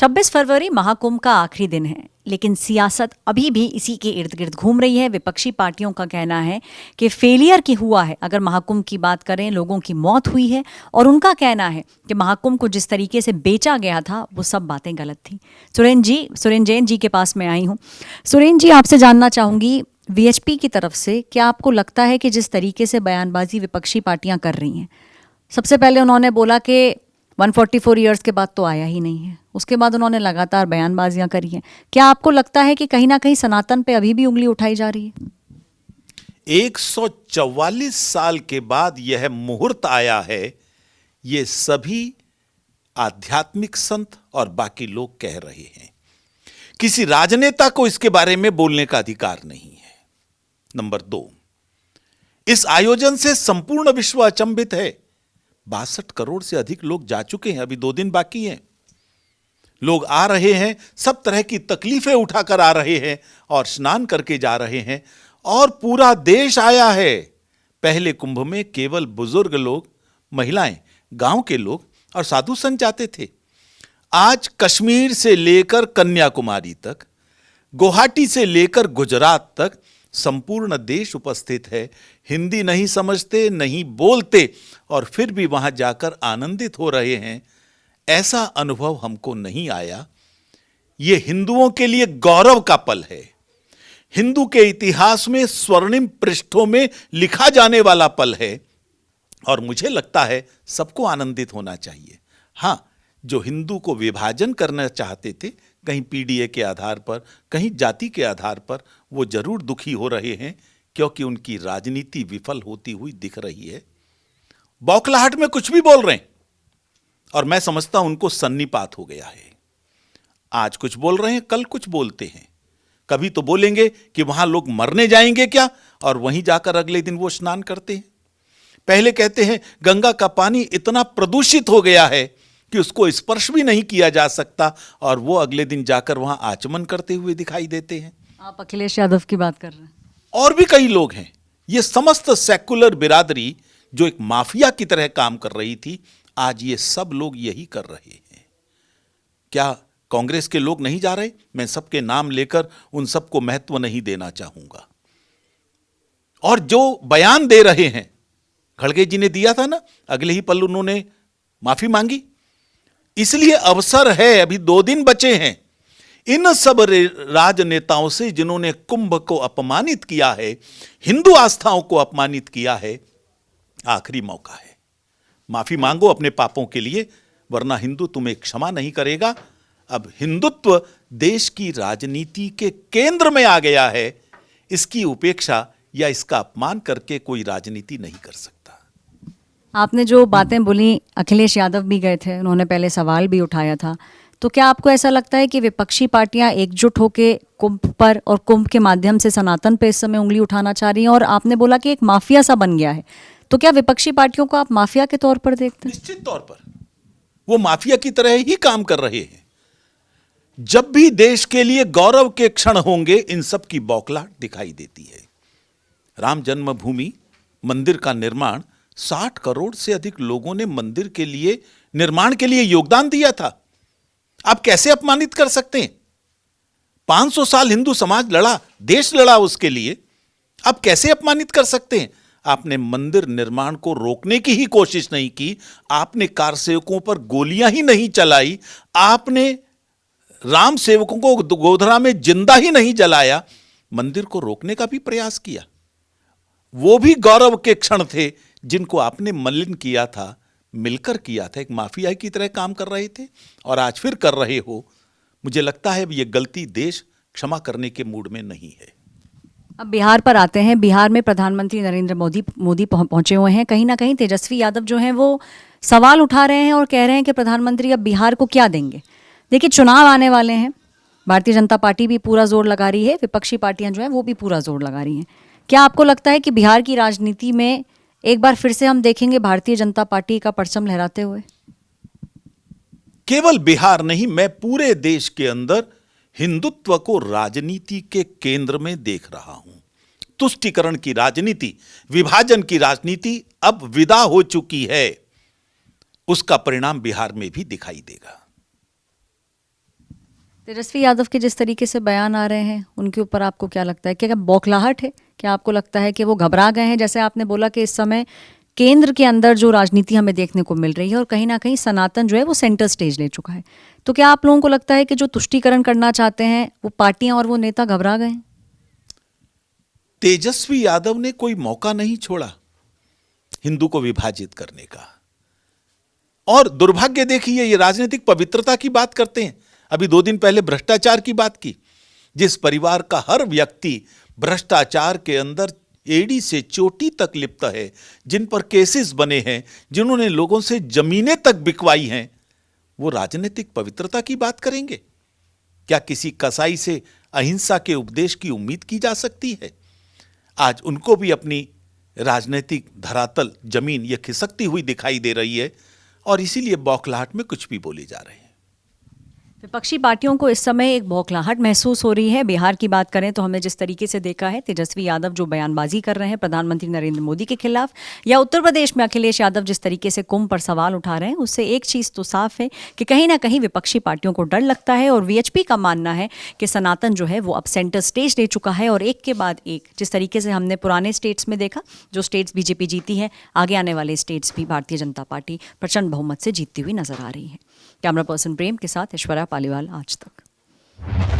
26 फरवरी महाकुंभ का आखिरी दिन है, लेकिन सियासत अभी भी इसी के इर्द गिर्द घूम रही है। विपक्षी पार्टियों का कहना है कि फेलियर की हुआ है। अगर महाकुंभ की बात करें, लोगों की मौत हुई है, और उनका कहना है कि महाकुंभ को जिस तरीके से बेचा गया था वो सब बातें गलत थी। सुरेंद्र जैन जी के पास मैं आई हूँ। सुरेंद्र जी, आपसे जानना चाहूंगी, वीएचपी की तरफ से क्या आपको लगता है कि जिस तरीके से बयानबाजी विपक्षी पार्टियां कर रही हैं, सबसे पहले उन्होंने बोला कि 144 ईयर्स के बाद तो आया ही नहीं है, उसके बाद उन्होंने लगातार बयानबाजियां करी हैं, क्या आपको लगता है कि कहीं ना कहीं सनातन पे अभी भी उंगली उठाई जा रही है? 144 साल के बाद यह मुहूर्त आया है, ये सभी आध्यात्मिक संत और बाकी लोग कह रहे हैं। किसी राजनेता को इसके बारे में बोलने का अधिकार नहीं है। नंबर 2, इस आयोजन से संपूर्ण विश्व अचंभित है। 62 करोड़ से अधिक लोग जा चुके हैं, अभी 2 दिन बाकी हैं। लोग आ रहे हैं, सब तरह की तकलीफें उठाकर आ रहे हैं और स्नान करके जा रहे हैं, और पूरा देश आया है। पहले कुंभ में केवल बुजुर्ग लोग, महिलाएं, गांव के लोग और साधु संत जाते थे। आज कश्मीर से लेकर कन्याकुमारी तक, गुवाहाटी से लेकर गुजरात तक संपूर्ण देश उपस्थित है। हिंदी नहीं समझते, नहीं बोलते, और फिर भी वहां जाकर आनंदित हो रहे हैं। ऐसा अनुभव हमको नहीं आया। यह हिंदुओं के लिए गौरव का पल है, हिंदू के इतिहास में स्वर्णिम पृष्ठों में लिखा जाने वाला पल है, और मुझे लगता है सबको आनंदित होना चाहिए। हां, जो हिंदू को विभाजन करना चाहते थे, कहीं पीडीए के आधार पर, कहीं जाति के आधार पर, वो जरूर दुखी हो रहे हैं, क्योंकि उनकी राजनीति विफल होती हुई दिख रही है। बौखलाहट में कुछ भी बोल रहे हैं, और मैं समझता हूं उनको सन्निपात हो गया है। आज कुछ बोल रहे हैं, कल कुछ बोलते हैं। कभी तो बोलेंगे कि वहां लोग मरने जाएंगे क्या, और वहीं जाकर अगले दिन वो स्नान करते हैं। पहले कहते हैं गंगा का पानी इतना प्रदूषित हो गया है कि उसको स्पर्श भी नहीं किया जा सकता, और वो अगले दिन जाकर वहां आचमन करते हुए दिखाई देते हैं। आप अखिलेश यादव की बात कर रहे हैं। और भी कई लोग हैं। ये समस्त सेकुलर बिरादरी जो एक माफिया की तरह काम कर रही थी, आज ये सब लोग यही कर रहे हैं। क्या कांग्रेस के लोग नहीं जा रहे? मैं सबके नाम लेकर उन सबको महत्व नहीं देना चाहूंगा। और जो बयान दे रहे हैं, खड़गे जी ने दिया था ना, अगले ही पल उन्होंने माफी मांगी। इसलिए अवसर है, अभी 2 दिन बचे हैं। इन सब राजनेताओं से जिन्होंने कुंभ को अपमानित किया है, हिंदू आस्थाओं को अपमानित किया है, आखिरी मौका है। माफी मांगो अपने पापों के लिए, वरना हिंदू तुम्हें क्षमा नहीं करेगा। अब हिंदुत्व देश की राजनीति के केंद्र में आ गया है। इसकी उपेक्षा या इसका अपमान करके कोई राजनीति नहीं कर सकता। आपने जो बातें बोली, अखिलेश यादव भी गए थे, उन्होंने पहले सवाल भी उठाया था, तो क्या आपको ऐसा लगता है कि विपक्षी पार्टियां एकजुट होकर कुंभ पर और कुंभ के माध्यम से सनातन पे इस समय उंगली उठाना चाह रही हैं? और आपने बोला कि एक माफिया सा बन गया है, तो क्या विपक्षी पार्टियों को आप माफिया के तौर पर देखते हैं? निश्चित तौर पर वो माफिया की तरह ही काम कर रहे हैं। जब भी देश के लिए गौरव के क्षण होंगे, इन सब की बौखलाहट दिखाई देती है। राम जन्मभूमि मंदिर का निर्माण, 60 करोड़ से अधिक लोगों ने मंदिर के लिए, निर्माण के लिए योगदान दिया था। आप कैसे अपमानित कर सकते हैं? 500 साल हिंदू समाज लड़ा, देश लड़ा उसके लिए, आप कैसे अपमानित कर सकते हैं? आपने मंदिर निर्माण को रोकने की ही कोशिश नहीं की, आपने कार सेवकों पर गोलियां ही नहीं चलाई, आपने राम सेवकों को गोधरा में जिंदा ही नहीं जलाया, मंदिर को रोकने का भी प्रयास किया। वो भी गौरव के क्षण थे जिनको आपने मलिन किया था, मिलकर किया था। एक माफिया की तरह काम कर रहे थे, और आज फिर कर रहे हो। मुझे लगता है ये गलती देश क्षमा करने के मूड में नहीं है। अब बिहार पर आते हैं। बिहार में प्रधानमंत्री नरेंद्र मोदी पहुंचे हुए हैं। कहीं ना कहीं तेजस्वी यादव जो हैं वो सवाल उठा रहे हैं और कह रहे हैं कि प्रधानमंत्री अब बिहार को क्या देंगे। देखिए, चुनाव आने वाले हैं, भारतीय जनता पार्टी भी पूरा जोर लगा रही है, विपक्षी पार्टियां जो हैं वो भी पूरा जोर लगा रही हैं। क्या आपको लगता है कि बिहार की राजनीति में एक बार फिर से हम देखेंगे भारतीय जनता पार्टी का परचम लहराते हुए? केवल बिहार नहीं, मैं पूरे देश के अंदर हिंदुत्व को राजनीति के केंद्र में देख रहा हूं। तुष्टीकरण की राजनीति, विभाजन की राजनीति अब विदा हो चुकी है। उसका परिणाम बिहार में भी दिखाई देगा। तेजस्वी यादव के जिस तरीके से बयान आ रहे हैं उनके ऊपर आपको क्या लगता है? क्या बौखलाहट है? क्या आपको लगता है कि वो घबरा गए हैं? जैसे आपने बोला कि इस समय केंद्र के अंदर जो राजनीति हमें देखने को मिल रही है और कहीं ना कहीं सनातन जो है वो सेंटर स्टेज ले चुका है, तो क्या आप लोगों को लगता है कि जो तुष्टीकरण करना चाहते हैं वो पार्टियां और वो नेता घबरा गए हैं? तेजस्वी यादव ने कोई मौका नहीं छोड़ा हिंदू को विभाजित करने का। और दुर्भाग्य देखिए, ये राजनीतिक पवित्रता की बात करते हैं। अभी 2 दिन पहले भ्रष्टाचार की बात की। जिस परिवार का हर व्यक्ति भ्रष्टाचार के अंदर एड़ी से चोटी तक लिप्त है, जिन पर केसेस बने हैं, जिन्होंने लोगों से जमीनें तक बिकवाई हैं, वो राजनीतिक पवित्रता की बात करेंगे? क्या किसी कसाई से अहिंसा के उपदेश की उम्मीद की जा सकती है? आज उनको भी अपनी राजनीतिक धरातल जमीन ये खिसकती हुई दिखाई दे रही है और इसीलिए बौखलाहट में कुछ भी बोले जा रहे हैं। विपक्षी पार्टियों को इस समय एक बौखलाहट महसूस हो रही है। बिहार की बात करें तो हमने जिस तरीके से देखा है तेजस्वी यादव जो बयानबाजी कर रहे हैं प्रधानमंत्री नरेंद्र मोदी के खिलाफ, या उत्तर प्रदेश में अखिलेश यादव जिस तरीके से कुंभ पर सवाल उठा रहे हैं, उससे एक चीज़ तो साफ है कि कहीं ना कहीं विपक्षी पार्टियों को डर लगता है और वीएचपी का मानना है कि सनातन जो है वो अब सेंटर स्टेज ले चुका है और एक के बाद एक, जिस तरीके से हमने पुराने स्टेट्स में देखा, जो स्टेट्स बीजेपी जीती है, आगे आने वाले स्टेट्स भी भारतीय जनता पार्टी प्रचंड बहुमत से जीतती हुई नजर आ रही है। कैमरा पर्सन प्रेम के साथ ऐश्वर्या पालीवाल, आज तक।